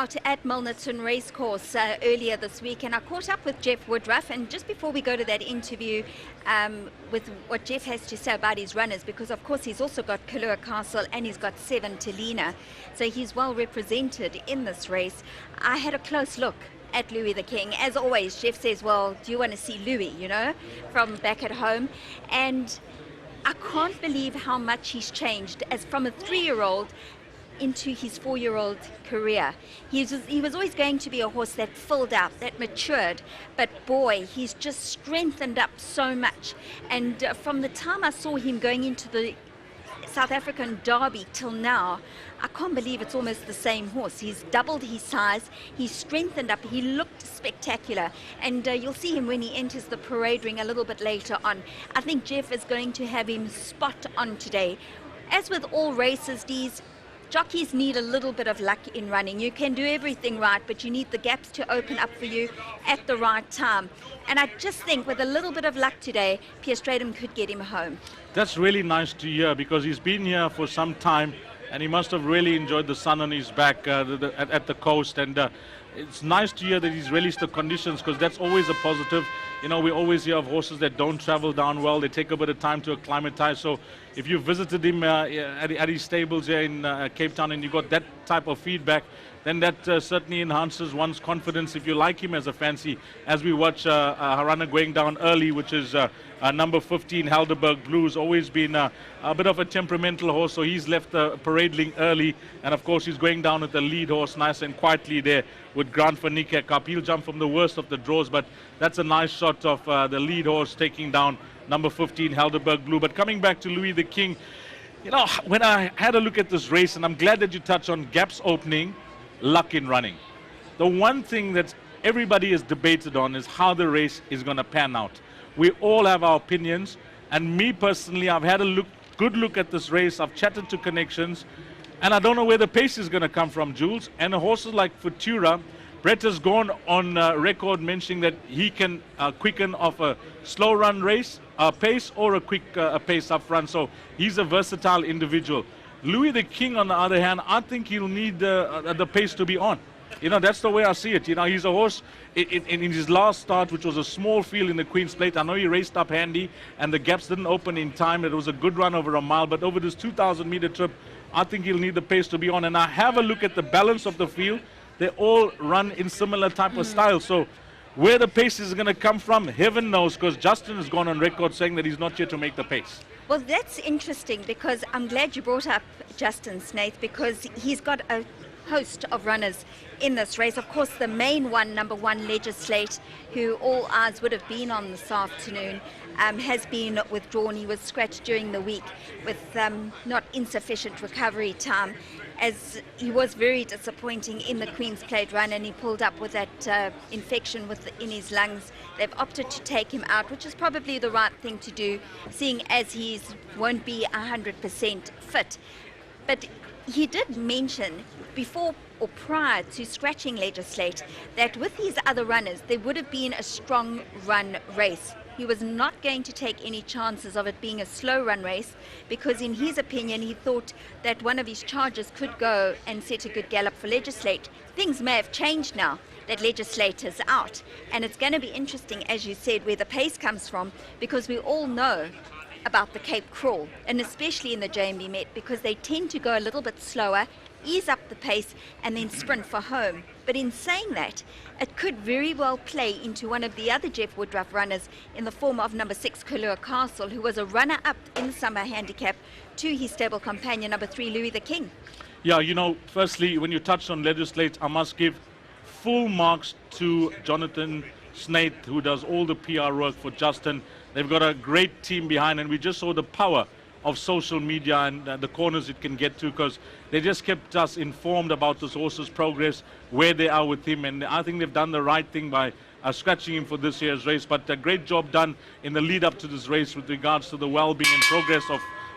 out at Milnerton Racecourse earlier this week, and I caught up with Jeff Woodruff. And just before we go to that interview with what Jeff has to say about his runners, because of course he's also got Kalua Castle and he's got 7 Talina, so he's well represented in this race. I had a close look at Louis the King. As always, Jeff says, well, do you want to see Louis, you know, from back at home? And I can't believe how much he's changed as from a 3-year-old into his 4-year-old career. He was always going to be a horse that filled out, that matured, but boy, he's just strengthened up so much. And from the time I saw him going into the South African Derby till now, I can't believe it's almost the same horse. He's doubled his size, he's strengthened up, he looked spectacular, and you'll see him when he enters the parade ring a little bit later on. I think Jeff is going to have him spot on today. As with all races, Dees, jockeys need a little bit of luck in running. You can do everything right, but you need the gaps to open up for you at the right time. And I just think with a little bit of luck today, Pierre Stratum could get him home. That's really nice to hear, because he's been here for some time and he must have really enjoyed the sun on his back at the coast. And it's nice to hear that he's released the conditions, because that's always a positive. You know, we always hear of horses that don't travel down well. They take a bit of time to acclimatize. So if you visited him at his stables here in Cape Town and you got that type of feedback, then that certainly enhances one's confidence if you like him as a fancy. As we watch a runner going down early, which is number 15, Helderberg Blues, always been a bit of a temperamental horse, so he's left the parade ring early. And of course, he's going down with the lead horse nice and quietly there with Grant van Niekerk up. He'll jump from the worst of the draws, but that's a nice shot of the lead horse taking down number 15, Helderberg Blue. But coming back to Louis the King, you know, when I had a look at this race, and I'm glad that you touched on gaps opening, luck in running. The one thing that everybody has debated on is how the race is going to pan out. We all have our opinions, and me personally, I've had a good look at this race. I've chatted to connections, and I don't know where the pace is going to come from, Jules. And horses like Futura, Brett has gone on record mentioning that he can quicken off a slow run race pace or a quick pace up front. So he's a versatile individual. Louis the King, on the other hand, I think he'll need the pace to be on. You know, that's the way I see it. You know, he's a horse in his last start, which was a small field in the Queen's Plate. I know he raced up handy and the gaps didn't open in time. It was a good run over a mile, but over this 2,000-meter trip, I think he'll need the pace to be on. And I have a look at the balance of the field. They all run in similar type of style. So where the pace is going to come from, heaven knows, because Justin has gone on record saying that he's not here to make the pace. Well, that's interesting, because I'm glad you brought up Justin Snaith, because he's got a host of runners in this race. Of course, the main one, number 1, Legislate, who all eyes would have been on this afternoon, has been withdrawn. He was scratched during the week with not insufficient recovery time, as he was very disappointing in the Queen's Plate run, and he pulled up with that infection in his lungs. They've opted to take him out, which is probably the right thing to do, seeing as he won't be 100% fit. But he did mention before or prior to scratching Legislate that with these other runners there would have been a strong run race. He was not going to take any chances of it being a slow run race, because in his opinion he thought that one of his charges could go and set a good gallop for Legislate. Things may have changed now that Legislate is out, and it's going to be interesting, as you said, where the pace comes from, because we all know about the Cape Crawl, and especially in the J&B Met, because they tend to go a little bit slower, ease up the pace, and then sprint for home. But in saying that, it could very well play into one of the other Jeff Woodruff runners in the form of number 6, Kalua Castle, who was a runner-up in the summer handicap to his stable companion, number 3, Louis the King. Yeah, you know, firstly, when you touched on Legislate, I must give full marks to Jonathan Snaith, who does all the PR work for Justin. They've got a great team behind, and we just saw the power of social media and the corners it can get to, because they just kept us informed about this horse's progress, where they are with him, and I think they've done the right thing by scratching him for this year's race. But a great job done in the lead up to this race with regards to the well-being and progress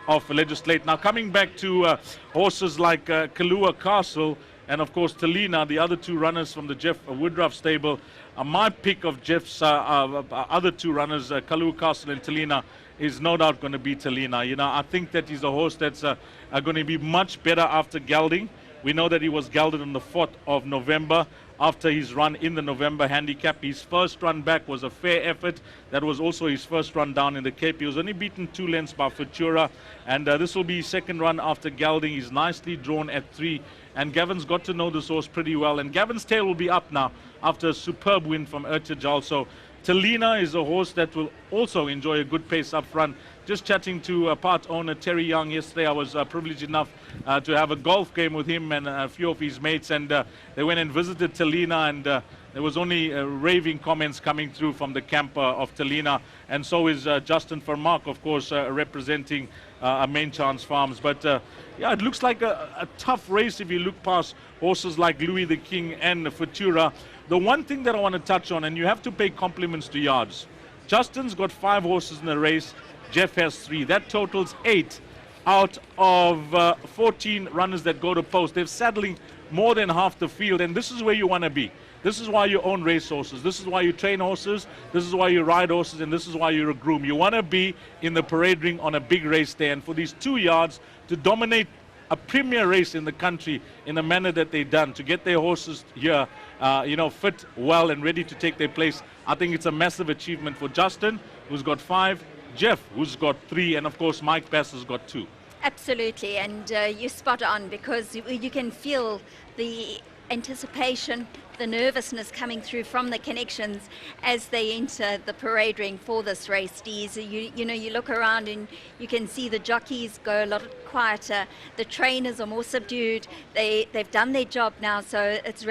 of Legislate. Now, coming back to horses like Kalua Castle and of course Talina, the other 2 runners from the Jeff Woodruff stable, my pick of Jeff's other 2 runners, Kalua Castle and Talina, is no doubt going to be Talina. You know, I think that he's a horse that's going to be much better after gelding. We know that he was gelded on the 4th of November after his run in the November handicap. His first run back was a fair effort. That was also his first run down in the Cape. He was only beaten 2 lengths by Futura, and this will be his second run after gelding. He's nicely drawn at 3, and Gavin's got to know this horse pretty well, and Gavin's tail will be up now after a superb win from Ertijal. So Talina is a horse that will also enjoy a good pace up front. Just chatting to part owner Terry Young yesterday, I was privileged enough to have a golf game with him and a few of his mates, and they went and visited Talina, and there was only raving comments coming through from the camp of Talina, and so is Justin Vermaak, of course, representing Main Chance Farms. But yeah, it looks like a tough race if you look past horses like Louis the King and Futura. The one thing that I want to touch on, and you have to pay compliments to Yards. Justin's got 5 horses in the race. Jeff has 3. That totals 8 out of 14 runners that go to post. They're saddling more than half the field, and this is where you want to be. This is why you own race horses. This is why you train horses. This is why you ride horses, and this is why you're a groom. You want to be in the parade ring on a big race day, and for these 2 Yards to dominate a premier race in the country in the manner that they've done, to get their horses here, fit well and ready to take their place, I think it's a massive achievement for Justin, who's got 5, Jeff, who's got 3, and of course Mike Bass has got 2. Absolutely, and you're spot on, because you can feel the anticipation, the nervousness coming through from the connections as they enter the parade ring for this race. You look around and you can see the jockeys go a lot quieter, the trainers are more subdued. They've done their job now, so it's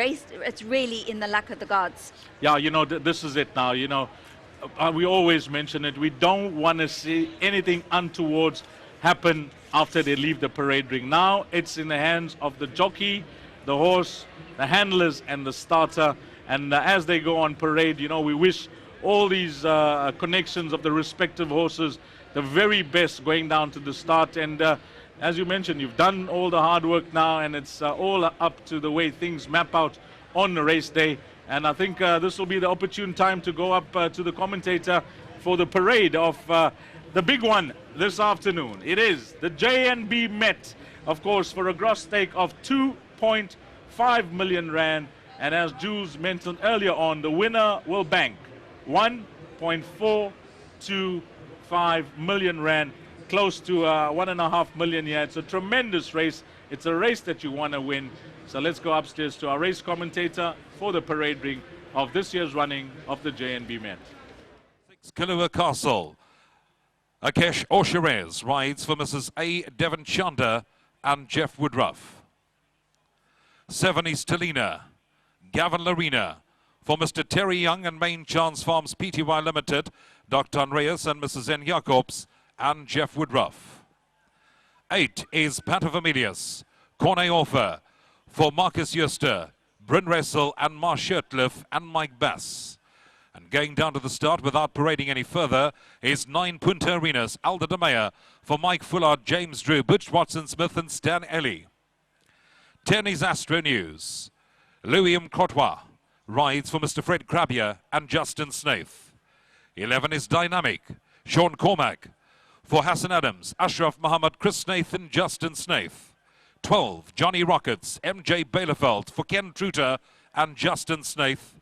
really in the luck of the gods. Yeah, this is it now. We always mention it. We don't want to see anything untowards happen after they leave the parade ring. Now it's in the hands of the jockey, the horse, the handlers, and the starter. And as they go on parade, we wish all these connections of the respective horses the very best going down to the start. And as you mentioned, you've done all the hard work now, and it's all up to the way things map out on the race day. And I think this will be the opportune time to go up to the commentator for the parade of the big one this afternoon. It is the J&B Met, of course, for a gross stake of 2.5 million rand. And as Jules mentioned earlier on, the winner will bank 1.425 million rand, close to 1.5 million here. It's a tremendous race. It's a race that you want to win. So let's go upstairs to our race commentator for the parade ring of this year's running of the J&B Met. 6 Kalua Castle. Akesh Osherez rides for Mrs. A. Devon Chanda and Jeff Woodruff. 7 is Talina. Gavin Larina for Mr. Terry Young and Main Chance Farms Pty Limited, Dr. Andreas and Mrs. N. Jacobs and Jeff Woodruff. 8 is Paterfamilias, Corne Offer for Marcus Juster, Bryn Ressel and Marsh Shirtliff and Mike Bass. And going down to the start without parading any further is 9 Punta Arenas, Alda de Meyer for Mike Fullard, James Drew, Butch Watson Smith and Stan Ellie. 10 is Astro News. Louis Mkrotwa rides for Mr. Fred Krabbier and Justin Snaith. 11 is Dynamic, Sean Cormack for Hassan Adams, Ashraf Muhammad, Chris Snaith and Justin Snaith. 12, Johnny Rockets, MJ Bailefeld for Ken Truter and Justin Snaith.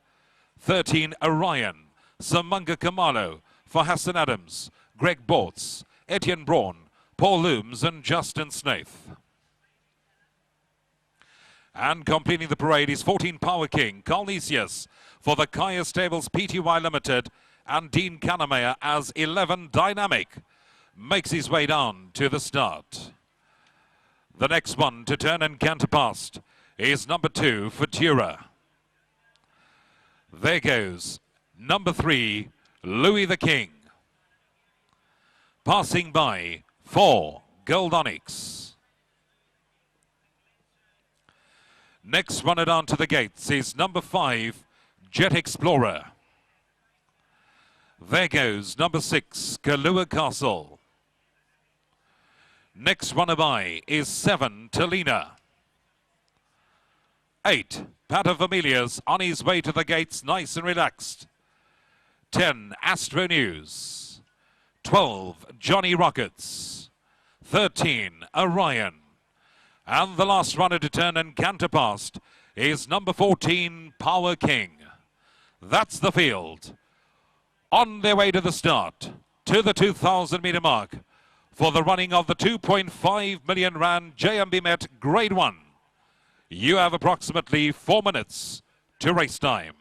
13, Orion, Samunga Kamalo for Hassan Adams, Greg Bortz, Etienne Braun, Paul Looms and Justin Snaith. And completing the parade is 14, Power King, Carl Nisius for the Kaya Stables Pty Limited and Dean Kannemeyer as 11, Dynamic makes his way down to the start. The next one to turn and canter past is number 2, Futura. There goes number 3, Louis the King. Passing by 4, Gold Onyx. Next runner down to the gates is number 5, Jet Explorer. There goes number 6, Kalua Castle. Next runner by is 7, Talina. 8, Paterfamilias on his way to the gates, nice and relaxed. 10, Astro News. 12, Johnny Rockets. 13, Orion. And the last runner to turn and canter past is number 14, Power King. That's the field. On their way to the start, to the 2,000 metre mark, for the running of the 2.5 million rand J&B Met Grade 1. You have approximately 4 minutes to race time.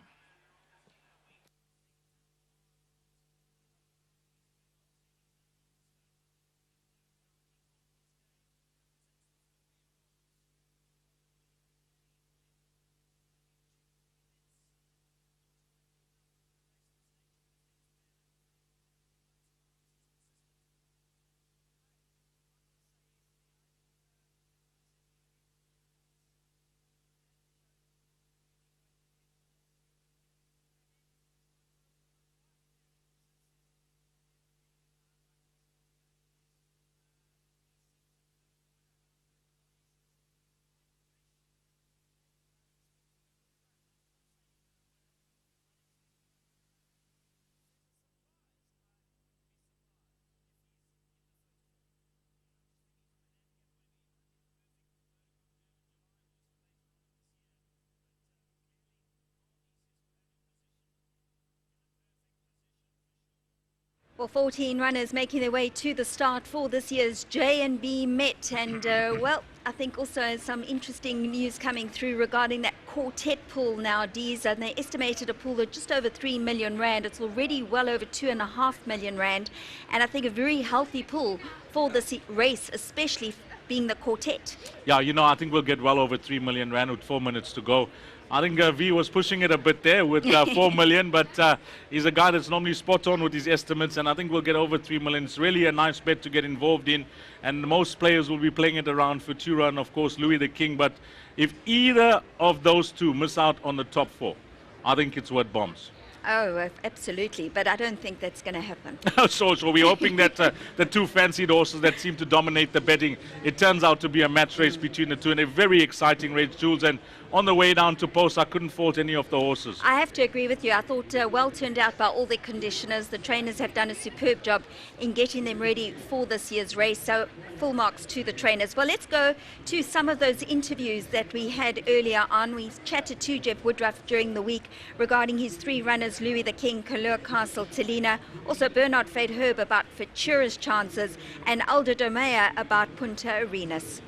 Well, 14 runners making their way to the start for this year's J&B Met. And, well, I think also some interesting news coming through regarding that quartet pool now, Dees. And they estimated a pool of just over 3 million rand. It's already well over 2.5 million rand. And I think a very healthy pool for this race, especially being the quartet. Yeah, you know, I think we'll get well over 3 million rand with 4 minutes to go. I think V was pushing it a bit there with 4 million, but he's a guy that's normally spot on with his estimates, and I think we'll get over 3 million. It's really a nice bet to get involved in, and most players will be playing it around Futura and, of course, Louis the King. But if either of those two miss out on the top 4, I think it's worth bombs. Oh, absolutely, but I don't think that's going to happen. So we're hoping that the two fancied horses that seem to dominate the betting, it turns out to be a match race between the two, and a very exciting race, Jules. And on the way down to post, I couldn't fault any of the horses. I have to agree with you. I thought well turned out by all the conditioners. The trainers have done a superb job in getting them ready for this year's race. So full marks to the trainers. Well, let's go to some of those interviews that we had earlier on. We chatted to Jeff Woodruff during the week regarding his 3 runners, Louis the King, Kalur Castle, Telina. Also Bernard Fayd'Herbe about Futura's chances, and Aldo Domea about Punta Arenas.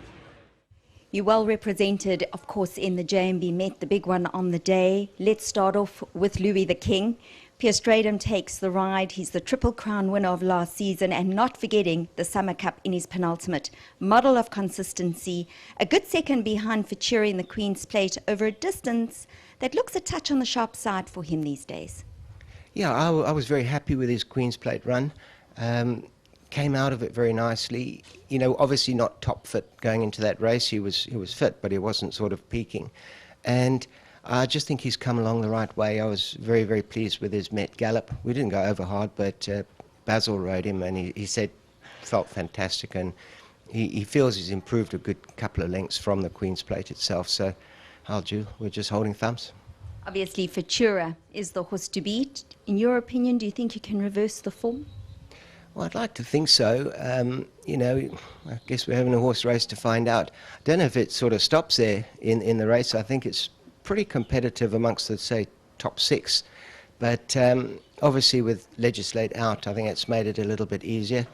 You're well represented, of course, in the J&B Met, the big one on the day. Let's start off with Louis the King. Pierre Stradham takes the ride. He's the Triple Crown winner of last season, and not forgetting the Summer Cup in his penultimate. Model of consistency. A good second behind Futura in the Queen's Plate over a distance that looks a touch on the sharp side for him these days. Yeah, I was very happy with his Queen's Plate run. Came out of it very nicely. You know, obviously not top fit going into that race. He was fit, but he wasn't sort of peaking. And I just think he's come along the right way. I was very, very pleased with his Met gallop. We didn't go over hard, but Basil rode him, and he said felt fantastic, and he feels he's improved a good couple of lengths from the Queen's Plate itself. So, we're just holding thumbs. Obviously, Futura is the horse to beat. In your opinion, do you think you can reverse the form? Well, I'd like to think so. You know, I guess we're having a horse race to find out. I don't know if it sort of stops there in the race. I think it's pretty competitive amongst the, say, top 6. But obviously with Legislate out, I think it's made it a little bit easier.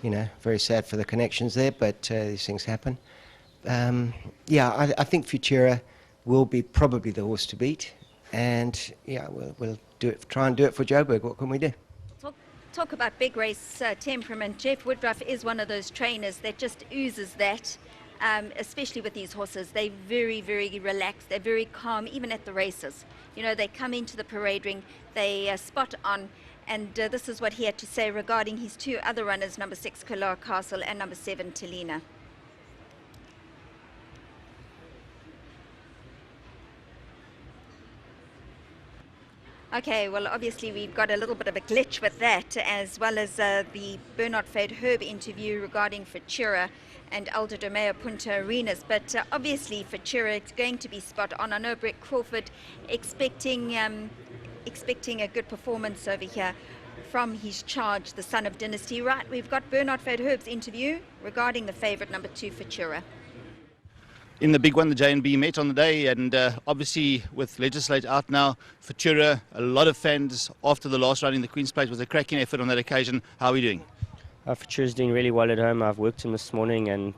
You know, very sad for the connections there, but these things happen. Yeah, I think Futura will be probably the horse to beat. And, yeah, we'll do it. Try and do it for Joburg. What can we do? Talk about big race temperament. Jeff Woodruff is one of those trainers that just oozes that, especially with these horses. They're very, very relaxed. They're very calm, even at the races. You know, they come into the parade ring, they spot on, and this is what he had to say regarding his 2 other runners, number 6, Kalur Castle, and number 7, Telina. Okay, well, obviously we've got a little bit of a glitch with that, as well as the Bernard Fayd'Herbe interview regarding Futura and Aldo Domea Punta Arenas. But obviously Futura is going to be spot on. I know Brett Crawford expecting a good performance over here from his charge, the son of Dynasty. Right, we've got Bernard Fayd'Herbe's interview regarding the favourite number 2, Futura. in the big one, the J&B Met on the day, and obviously with Legislate out now, Futura, a lot of fans after the last run in the Queen's Plate was a cracking effort on that occasion. How are we doing? Futura's doing really well at home. I've worked him this morning and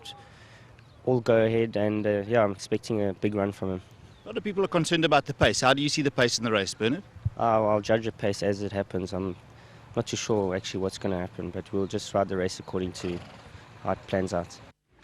all go ahead, and yeah, I'm expecting a big run from him. A lot of people are concerned about the pace. How do you see the pace in the race, Bernard? I'll judge the pace as it happens. I'm not too sure actually what's going to happen, but we'll just ride the race according to how it plans out.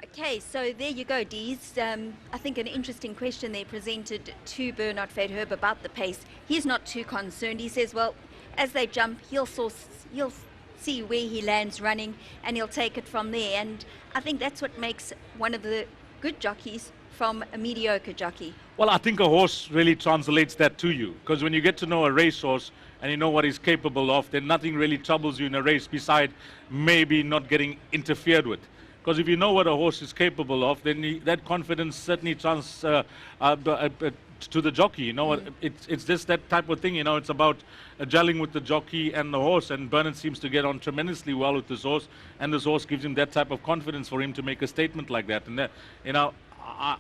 Okay, so there you go, Dees. I think an interesting question there presented to Bernard Fayd'Herbe about the pace. He's not too concerned. He says, well, as they jump, he'll see where he lands running and he'll take it from there. And I think that's what makes one of the good jockeys from a mediocre jockey. Well, I think a horse really translates that to you, because when you get to know a racehorse and you know what he's capable of, then nothing really troubles you in a race beside maybe not getting interfered with. Because if you know what a horse is capable of, then that confidence certainly to the jockey. You know, it's just that type of thing. You know, it's about gelling with the jockey and the horse. And Bernard seems to get on tremendously well with this horse, and this horse gives him that type of confidence for him to make a statement like that. And you know,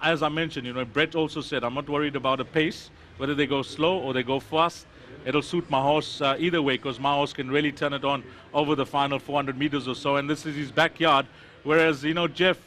as I mentioned, you know, Brett also said, I'm not worried about a pace, whether they go slow or they go fast. It'll suit my horse either way, because my horse can really turn it on over the final 400 meters or so. And this is his backyard. Whereas, you know, Jeff,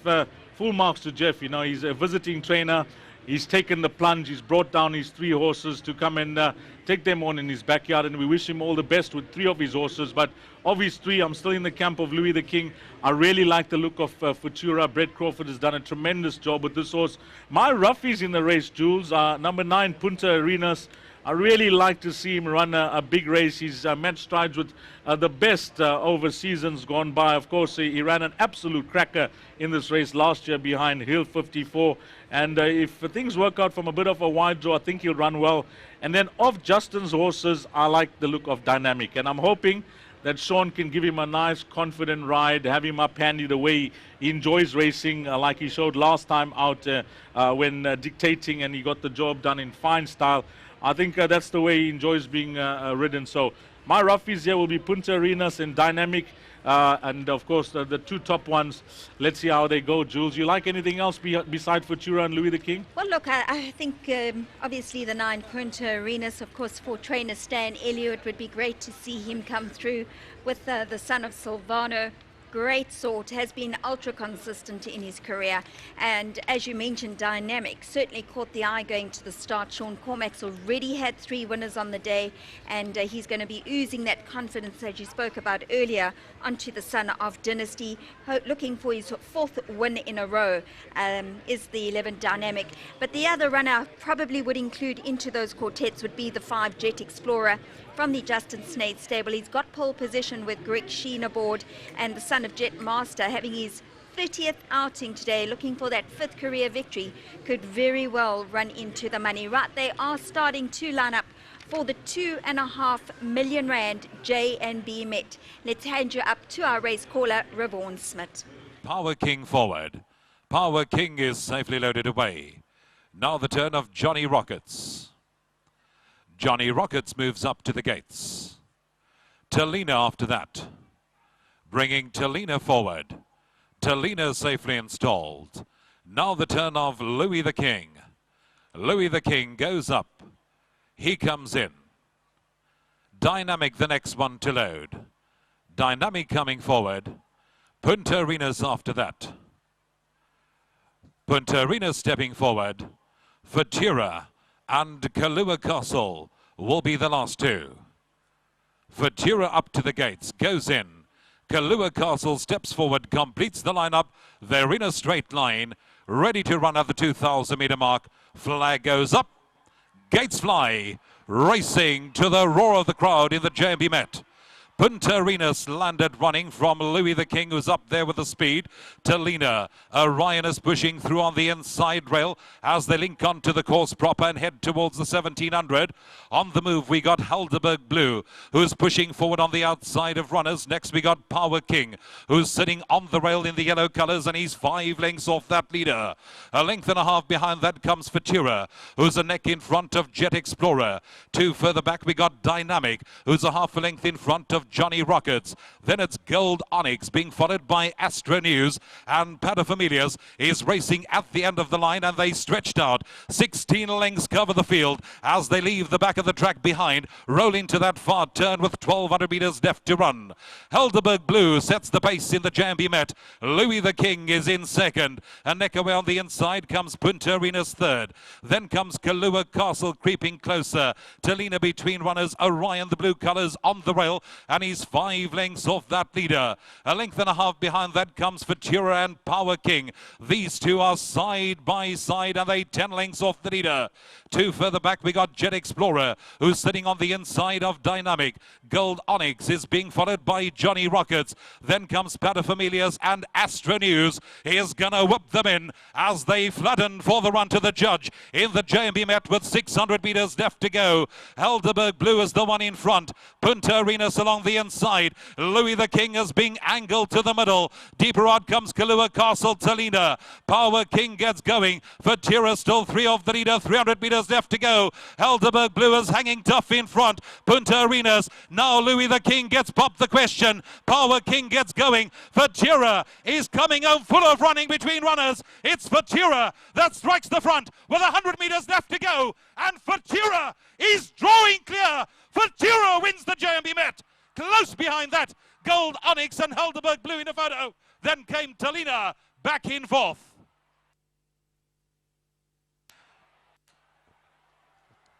full marks to Jeff, you know, he's a visiting trainer. He's taken the plunge. He's brought down his 3 horses to come and take them on in his backyard. And we wish him all the best with 3 of his horses. But of his 3, I'm still in the camp of Louis the King. I really like the look of Futura. Brett Crawford has done a tremendous job with this horse. My roughies in the race, Jules, are number 9, Punta Arenas. I really like to see him run a big race. He's matched strides with the best over seasons gone by. Of course, he ran an absolute cracker in this race last year behind Hill 54. And if things work out from a bit of a wide draw, I think he'll run well. And then of Justin's horses, I like the look of Dynamic. And I'm hoping that Sean can give him a nice, confident ride, have him up handy the way he enjoys racing, like he showed last time out when dictating, and he got the job done in fine style. I think that's the way he enjoys being ridden. So my roughies here will be Punta Arenas and Dynamic. And of course, the 2 top ones. Let's see how they go, Jules. You like anything else beside Futura and Louis the King? Well, look, I think obviously the 9 Punta Arenas, of course, for trainer Stan Elliott, would be great to see him come through with the son of Silvano. Great sort, has been ultra consistent in his career, and as you mentioned, Dynamic certainly caught the eye going to the start. Sean Cormack's already had 3 winners on the day, and he's going to be oozing that confidence that you spoke about earlier onto the son of Dynasty, looking for his 4th win in a row. Is the 11 Dynamic, but the other runner probably would include into those quartets would be the 5 Jet Explorer from the Justin Snaith stable. He's got pole position with Greg Sheen aboard, and the son of Jet Master having his 30th outing today, looking for that 5th career victory, could very well run into the money. Right, they are starting to line up for the R2.5 million J&B Met. Let's hand you up to our race caller, Ravon Smith. Power King forward. Power King is safely loaded away. Now the turn of Johnny Rockets. Johnny Rockets moves up to the gates. Talina after that. Bringing Talina forward. Talina safely installed. Now the turn of Louis the King. Louis the King goes up. He comes in. Dynamic the next one to load. Dynamic coming forward. Punta Arenas after that. Punta Arenas stepping forward. Futura and Kalua Castle will be the last 2. Futura up to the gates, goes in. Kalua Castle steps forward, completes the lineup. They're in a straight line, ready to run at the 2,000 meter mark. Flag goes up, gates fly, racing to the roar of the crowd in the J&B Met. Punta Arenas landed running from Louis the King, who's up there with the speed. Talina, Orion is pushing through on the inside rail as they link onto the course proper and head towards the 1700. On the move, we got Helderberg Blue, who's pushing forward on the outside of runners. Next, we got Power King, who's sitting on the rail in the yellow colours, and he's 5 lengths off that leader. A length and a half behind that comes Futura, who's a neck in front of Jet Explorer. 2 further back, we got Dynamic, who's a half a length in front of of Johnny Rockets. Then it's Gold Onyx being followed by Astro News, and Paterfamilias is racing at the end of the line, and they stretched out. 16 lengths cover the field as they leave the back of the track behind, rolling to that far turn with 1,200 metres left to run. Helderberg Blue sets the pace in the J&B Met. Louis the King is in second. A neck away on the inside comes Punta Arenas third. Then comes Kalua Castle creeping closer. Talina between runners. Orion, the blue colours on the rail, and he's 5 lengths off that leader. A length and a half behind that comes Futura and Power King. These two are side by side, and they 10 lengths off the leader. 2 further back we got Jet Explorer, who's sitting on the inside of Dynamic. Gold Onyx is being followed by Johnny Rockets. Then comes Paterfamilias and Astro News. He is gonna whip them in as they flatten for the run to the judge in the J&B Met with 600 metres left to go. Helderberg Blue is the one in front. Punta Arenas along the inside. Louis the King is being angled to the middle. Deeper out comes Kalua Castle Talina. Power King gets going. Futura still 3 of the leader. 300 metres left to go. Helderberg Blue is hanging tough in front. Punta Arenas. Now Louis the King gets popped the question. Power King gets going. Futura is coming home full of running between runners. It's Futura that strikes the front with 100 metres left to go. And Futura is drawing clear. Futura wins the J&B Met. Close behind that, Gold Onyx and Helderberg Blue in a photo. Then came Talina back in fourth.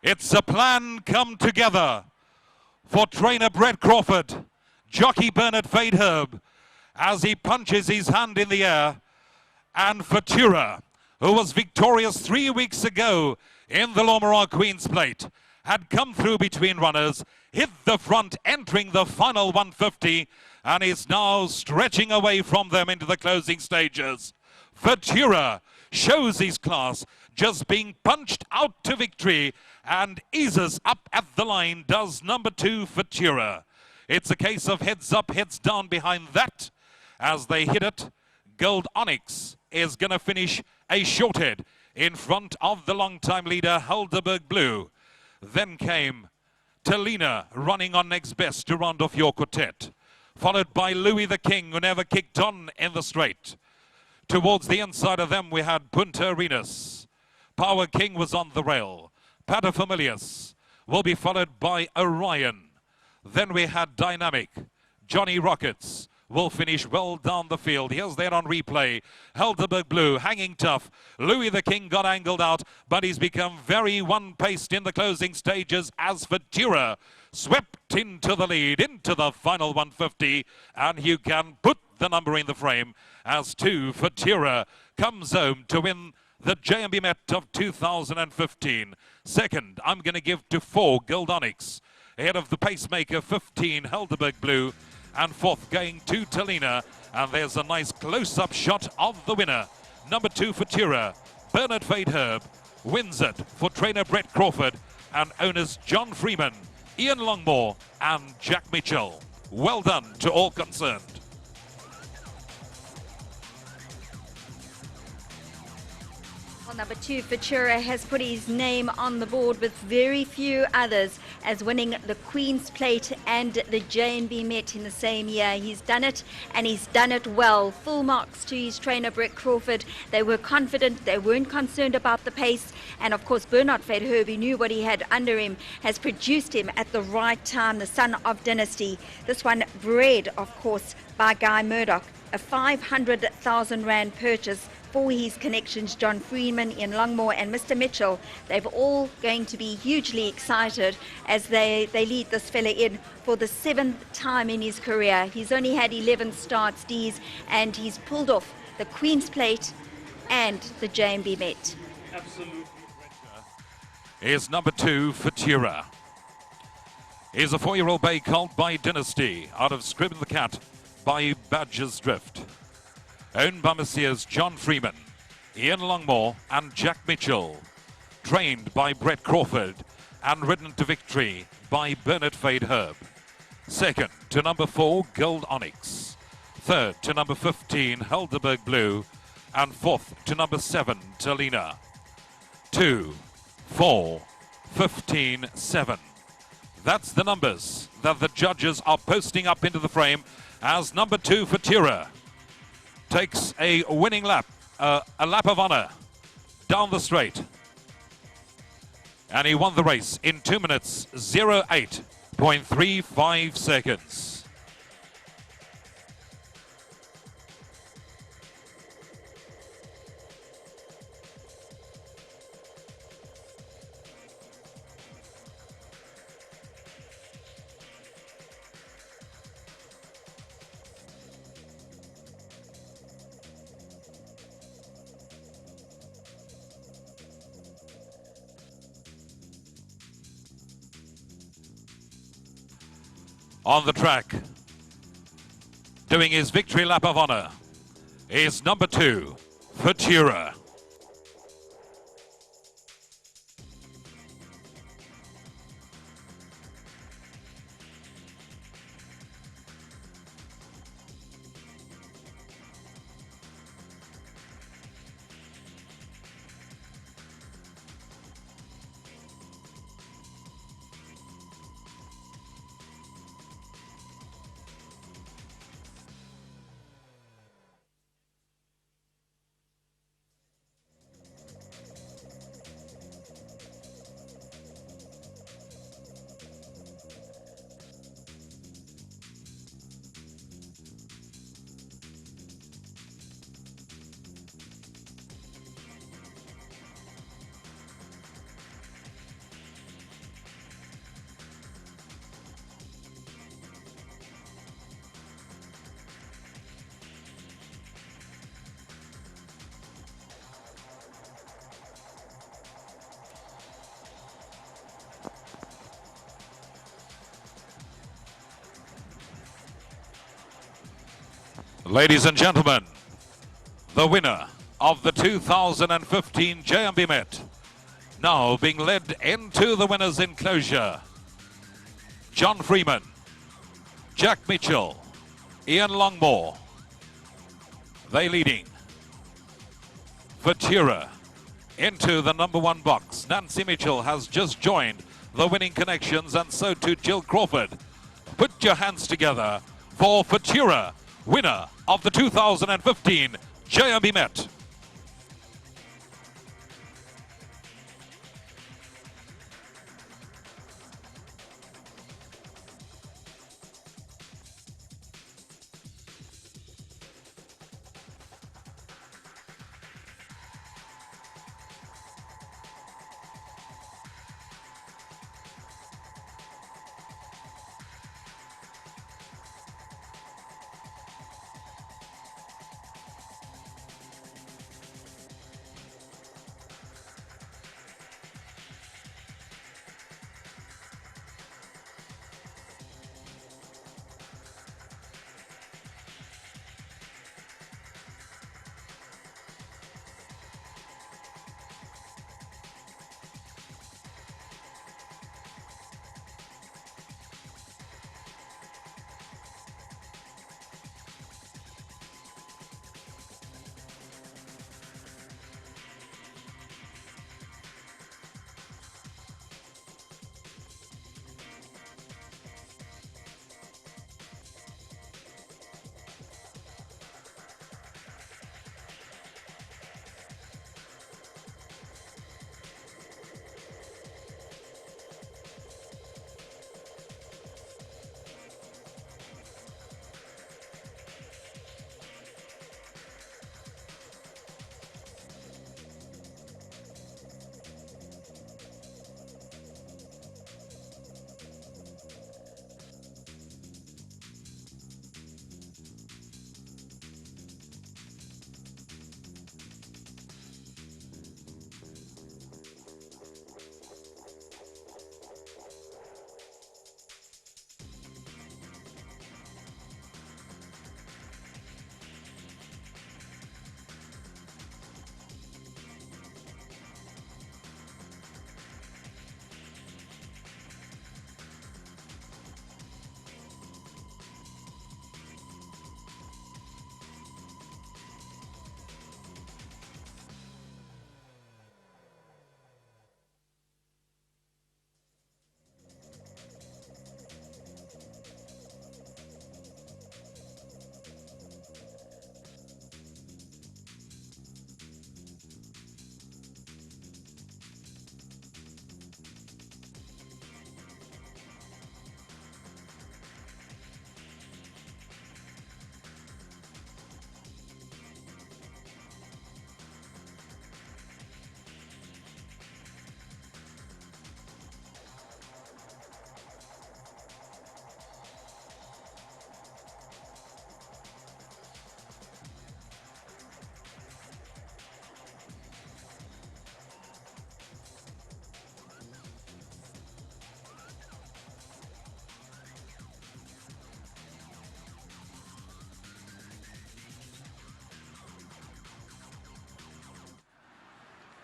It's a plan come together for trainer Brett Crawford, jockey Bernard Fayd'Herbe, as he punches his hand in the air, and Futura, who was victorious 3 weeks ago in the Lormarar Queen's Plate, had come through between runners, hit the front, entering the final 150, and is now stretching away from them into the closing stages. Futura shows his class, just being punched out to victory, and eases up at the line, does number 2 Futura. It's a case of heads up, heads down behind that. As they hit it, Gold Onyx is going to finish a short head in front of the long-time leader, Helderberg Blue. Then came Talina running on next best to round off your quartet, followed by Louis the King, who never kicked on in the straight. Towards the inside of them, we had Punta Arenas. Power King was on the rail. Paterfamilias will be followed by Orion. Then we had Dynamic. Johnny Rockets will finish well down the field. Here's that on replay. Helderberg Blue hanging tough. Louis the King got angled out, but he's become very one-paced in the closing stages as Futura swept into the lead, into the final 150, and you can put the number in the frame as 2 Futura comes home to win the J&B Met of 2015. Second, I'm going to give to 4 Gold Onyx, ahead of the pacemaker 15 Helderberg Blue, and fourth going to Talina. And there's a nice close-up shot of the winner. Number 2 Futura. Bernard Fayd'Herbe wins it for trainer Brett Crawford and owners John Freeman, Ian Longmore and Jack Mitchell. Well done to all concerned. Well, number 2 Futura has put his name on the board with very few others as winning the Queen's Plate and the J&B Met in the same year. He's done it, and he's done it well. Full marks to his trainer Brett Crawford. They were confident, they weren't concerned about the pace, and of course Bernard Fayd'Herbe, he knew what he had under him, has produced him at the right time, the son of Dynasty. This one bred, of course, by Guy Murdoch, a 500,000 Rand purchase for his connections, John Freeman, Ian Longmore and Mr. Mitchell. They're all going to be hugely excited as they lead this fella in for the 7th time in his career. He's only had 11 starts, D's, and he's pulled off the Queen's Plate and the J&B Met. Absolutely. Is number 2 Futura. Is a 4-year-old bay called by Dynasty out of Scrib and the Cat by Badger's Drift. Owned by Messieurs John Freeman, Ian Longmore and Jack Mitchell. Trained by Brett Crawford and ridden to victory by Bernard Fayd'Herbe. Second to number 4 Gold Onyx. Third to number 15 Helderberg Blue. And fourth to number 7 Talina. 2, 4, 15, 7. That's the numbers that the judges are posting up into the frame as number 2, Futura, takes a winning lap, a lap of honor down the straight. And he won the race in 2 minutes, 08.35 seconds. On the track, doing his victory lap of honor, is number 2, Futura. Ladies and gentlemen, the winner of the 2015 J&B Met, now being led into the winner's enclosure, John Freeman, Jack Mitchell, Ian Longmore, they leading. Futura into the number 1 box. Nancy Mitchell has just joined the winning connections, and so too Jill Crawford. Put your hands together for Futura, winner of the 2015 J&B Met.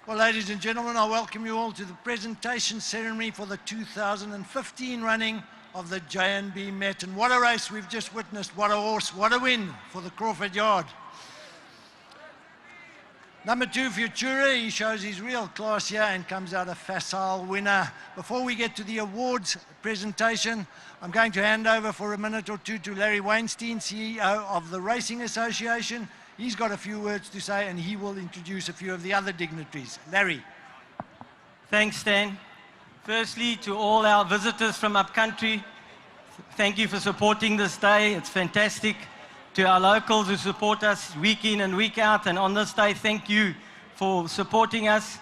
Well, ladies and gentlemen, I welcome you all to the presentation ceremony for the 2015 running of the J&B Met. And what a race we've just witnessed. What a horse, what a win for the Crawford Yard. Number 2, Futura, he shows his real class here and comes out a facile winner. Before we get to the awards presentation, I'm going to hand over for a minute or two to Larry Weinstein, CEO of the Racing Association. He's got a few words to say and he will introduce a few of the other dignitaries. Larry. Thanks, Stan. Firstly, to all our visitors from upcountry, thank you for supporting this day. It's fantastic. To our locals who support us week in and week out, and on this day, thank you for supporting us.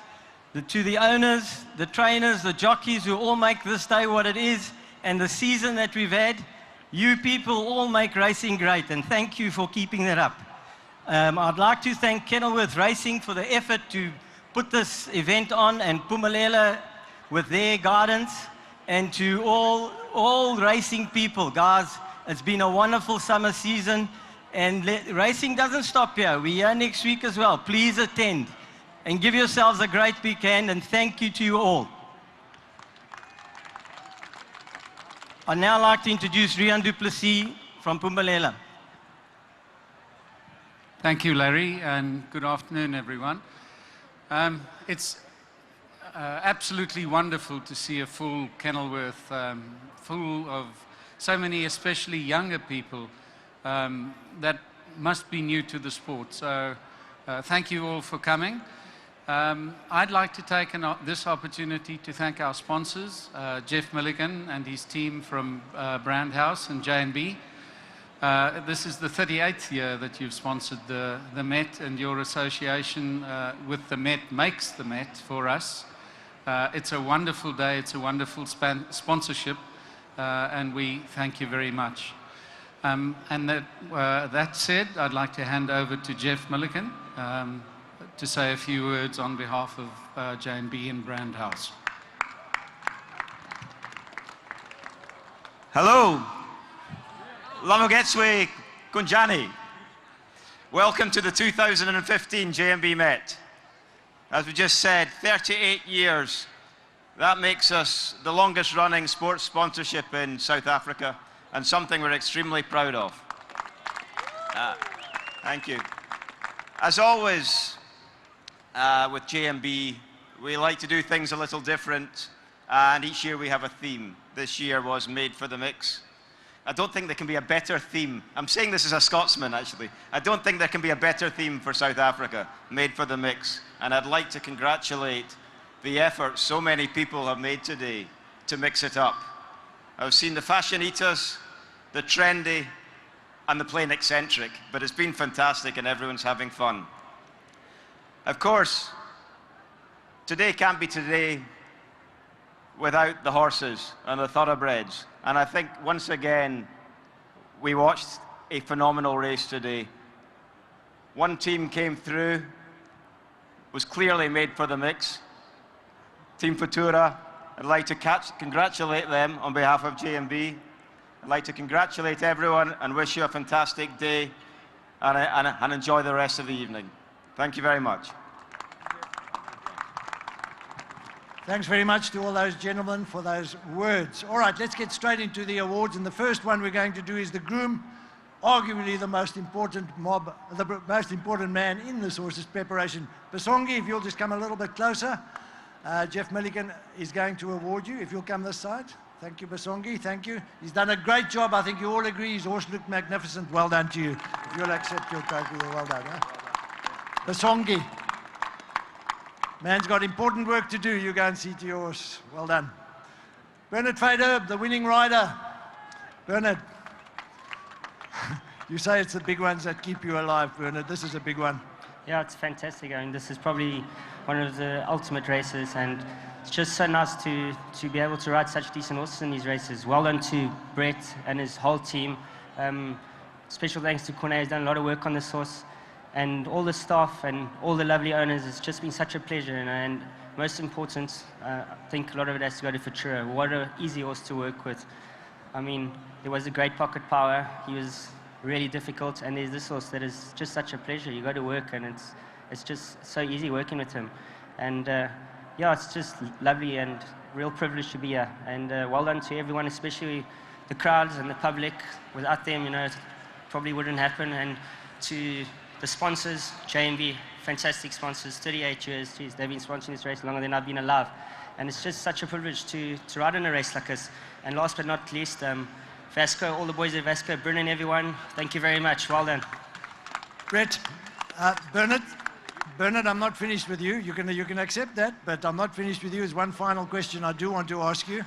To the owners, the trainers, the jockeys who all make this day what it is, and the season that we've had, you people all make racing great, and thank you for keeping that up. I'd like to thank Kenilworth Racing for the effort to put this event on, and Pumalelo with their guidance, and to all racing people. Guys, it's been a wonderful summer season, and racing doesn't stop here. We're here next week as well. Please attend and give yourselves a great big hand, and thank you to you all. I'd now like to introduce Rian du Plessis from Pumalelo. Thank you, Larry, and good afternoon, everyone. It's absolutely wonderful to see a full Kenilworth, full of so many, especially younger people, that must be new to the sport. So thank you all for coming. I'd like to take this opportunity to thank our sponsors, Jeff Milligan and his team from Brand House and J&B. This is the 38th year that you've sponsored the Met, and your association with the Met makes the Met for us. It's a wonderful day, it's a wonderful sponsorship, and we thank you very much. And that said, I'd like to hand over to Jeff Milligan to say a few words on behalf of J&B and Brand House. Hello. Lamogetswe Kunjani. Welcome to the 2015 J&B Met. As we just said, 38 years. That makes us the longest running sports sponsorship in South Africa, and something we're extremely proud of. Thank you. As always, with J&B, we like to do things a little different, and each year we have a theme. This year was Made for the Mix. I don't think there can be a better theme. I'm saying this as a Scotsman, actually. I don't think there can be a better theme for South Africa, Made for the Mix. And I'd like to congratulate the effort so many people have made today to mix it up. I've seen the fashionistas, the trendy, and the plain eccentric, but it's been fantastic and everyone's having fun. Of course, today can't be today without the horses and the thoroughbreds. And I think, once again, we watched a phenomenal race today. One team came through, was clearly made for the mix. Team Futura, I'd like to congratulate them on behalf of J&B. I'd like to congratulate everyone and wish you a fantastic day and enjoy the rest of the evening. Thank you very much. Thanks very much to all those gentlemen for those words. All right, let's get straight into the awards. And the first one we're going to do is the groom, arguably the most important man in this horse's preparation. Basongi, if you'll just come a little bit closer. Jeff Milligan is going to award you, if you'll come this side. Thank you, Basongi, thank you. He's done a great job. I think you all agree his horse looked magnificent. Well done to you. If you'll accept your trophy, well done. Basongi. Man's got important work to do. You go and see to your horse. Well done. Bernard Fayd'Herbe, the winning rider. Bernard. You say it's the big ones that keep you alive, Bernard. This is a big one. Yeah, it's fantastic. I mean, this is probably one of the ultimate races, and it's just so nice to be able to ride such decent horses in these races. Well done to Brett and his whole team. Special thanks to Corne, who's done a lot of work on this horse, and all the staff and all the lovely owners. It's just been such a pleasure, and most important, I think a lot of it has to go to Futura. What an easy horse to work with. I mean, there was a great pocket power. He was really difficult, and there's this horse that is just such a pleasure. You go to work and it's just so easy working with him. And yeah, it's just lovely and real privilege to be here. And well done to everyone, especially the crowds and the public. Without them, it probably wouldn't happen. And to the sponsors, J&B, fantastic sponsors, 38 years. Geez, they've been sponsoring this race longer than I've been alive. And it's just such a privilege to ride in a race like this. And last but not least, Vasco, all the boys at Vasco, Brennan, everyone, thank you very much. Well done. Brett, Bernard, I'm not finished with you. You can accept that, but I'm not finished with you. There's one final question I do want to ask you.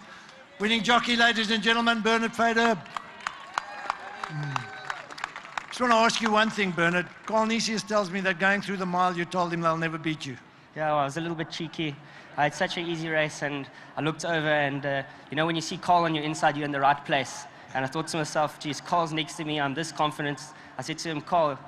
Winning jockey, ladies and gentlemen, Bernard Fayd'Herbe. Just want to ask you one thing, Bernard. Carl Nisius tells me that going through the mile, you told him they'll never beat you. Yeah, well, I was a little bit cheeky. I had such an easy race, and I looked over, and when you see Carl on your inside, you're in the right place. And I thought to myself, geez, Carl's next to me, I'm this confident. I said to him, Carl,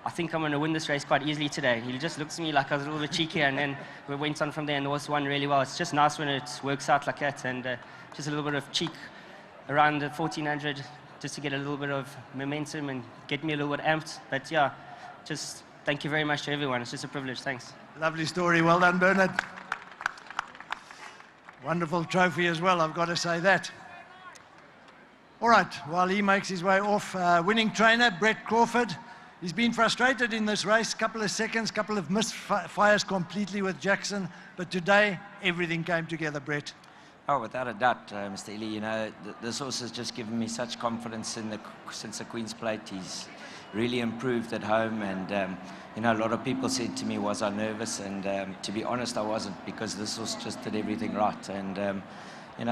I think I'm going to win this race quite easily today. He just looked at me like I was a little bit cheeky, and then we went on from there, and the horse won really well. It's just nice when it works out like that, and just a little bit of cheek around the 1400, just to get a little bit of momentum and get me a little bit amped. But yeah, just thank you very much to everyone. It's just a privilege. Thanks. Lovely story. Well done, Bernard. Wonderful trophy as well, I've got to say that. All right, while he makes his way off, winning trainer, Brett Crawford. He's been frustrated in this race, couple of seconds, couple of misfires completely with Jackson, but today, everything came together, Brett. Oh, without a doubt, Mr. Ely, this horse has just given me such confidence since the Queen's Plate. He's really improved at home, and a lot of people said to me, was I nervous? And to be honest, I wasn't, because this horse just did everything right. And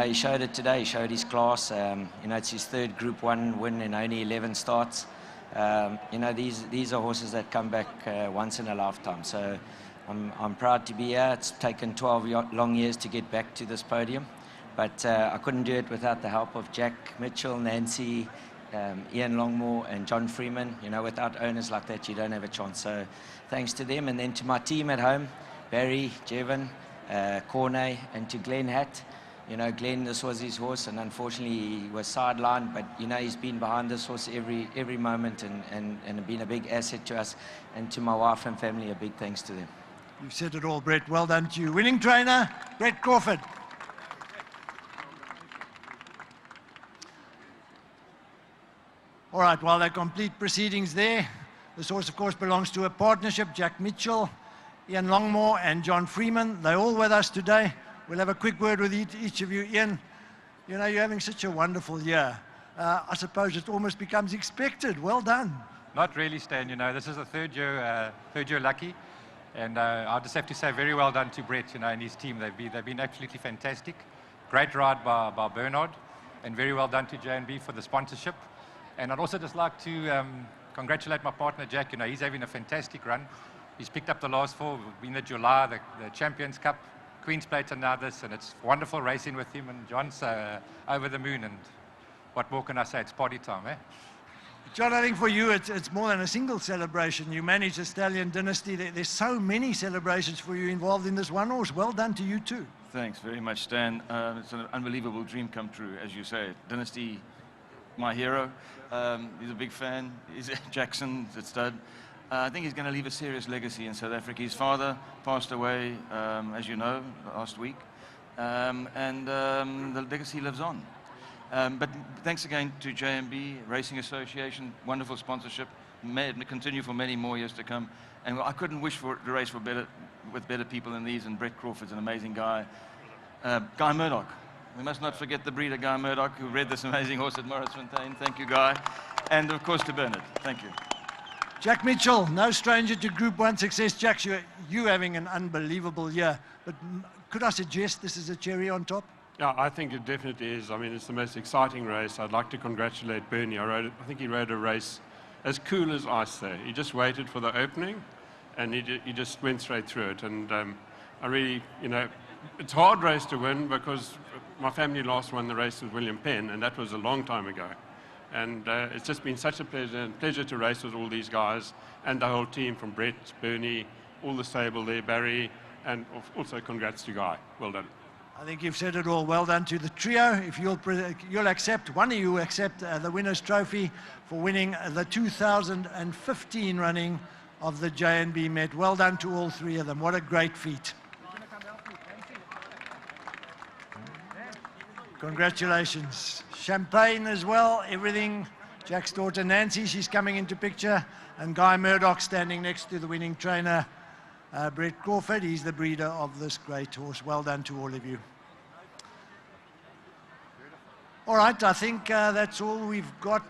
he showed it today. He showed his class. It's his third Group 1 win in only 11 starts. These are horses that come back once in a lifetime. So I'm proud to be here. It's taken 12 long years to get back to this podium, but I couldn't do it without the help of Jack Mitchell, Nancy, Ian Longmore, and John Freeman. Without owners like that, you don't have a chance. So thanks to them, and then to my team at home, Barry, Jevon, Cornet, and to Glenn Hatt. Glenn, this was his horse, and unfortunately he was sidelined, but he's been behind this horse every moment, and been a big asset to us, and to my wife and family, a big thanks to them. You've said it all, Brett. Well done to you. Winning trainer, Brett Crawford. All right, while they complete proceedings there, this horse, of course, belongs to a partnership, Jack Mitchell, Ian Longmore, and John Freeman. They're all with us today. We'll have a quick word with each of you. Ian, you're having such a wonderful year. I suppose it almost becomes expected. Well done. Not really, Stan. This is the third year lucky. And I just have to say very well done to Brett, and his team. They've been absolutely fantastic. Great ride by Bernard, and very well done to J&B for the sponsorship. And I'd also just like to congratulate my partner, Jack. He's having a fantastic run. He's picked up the last 4. We've been at July, the Champions Cup, Queen's Plate, and now this, and it's wonderful racing with him, and John's over the moon, and what more can I say? It's party time, eh? John, I think for you it's more than a single celebration. You manage the Stallion Dynasty. There's so many celebrations for you involved in this one horse. Well done to you too. Thanks very much, Stan. It's an unbelievable dream come true, as you say. Dynasty, my hero. He's a big fan. He's Jackson, the stud. I think he's going to leave a serious legacy in South Africa. His father passed away, as you know, last week, and the legacy lives on. But thanks again to J&B Racing Association, wonderful sponsorship, may continue for many more years to come. And I couldn't wish for the race with better people than these, and Brett Crawford's an amazing guy. Guy Murdoch. We must not forget the breeder, Guy Murdoch, who bred this amazing horse at Morrisfontein. Thank you, Guy. And of course to Bernard. Thank you. Jack Mitchell, no stranger to Group 1 success. Jack, you having an unbelievable year. But could I suggest this is a cherry on top? Yeah, I think it definitely is. I mean, it's the most exciting race. I'd like to congratulate Bernie. I think he rode a race as cool as ice there. He just waited for the opening, and he just went straight through it. And I really, it's a hard race to win, because my family last won the race with William Penn, and that was a long time ago. And it's just been such a pleasure to race with all these guys and the whole team, from Brett, Bernie, all the stable there, Barry, and also congrats to Guy. Well done. I think you've said it all. Well done to the trio. If you'll accept, one of you accept the winner's trophy for winning the 2015 running of the J&B Met. Well done to all three of them. What a great feat. Congratulations. Champagne as well, everything. Jack's daughter Nancy, she's coming into picture. And Guy Murdoch standing next to the winning trainer, Brett Crawford. He's the breeder of this great horse. Well done to all of you. All right, I think that's all we've got.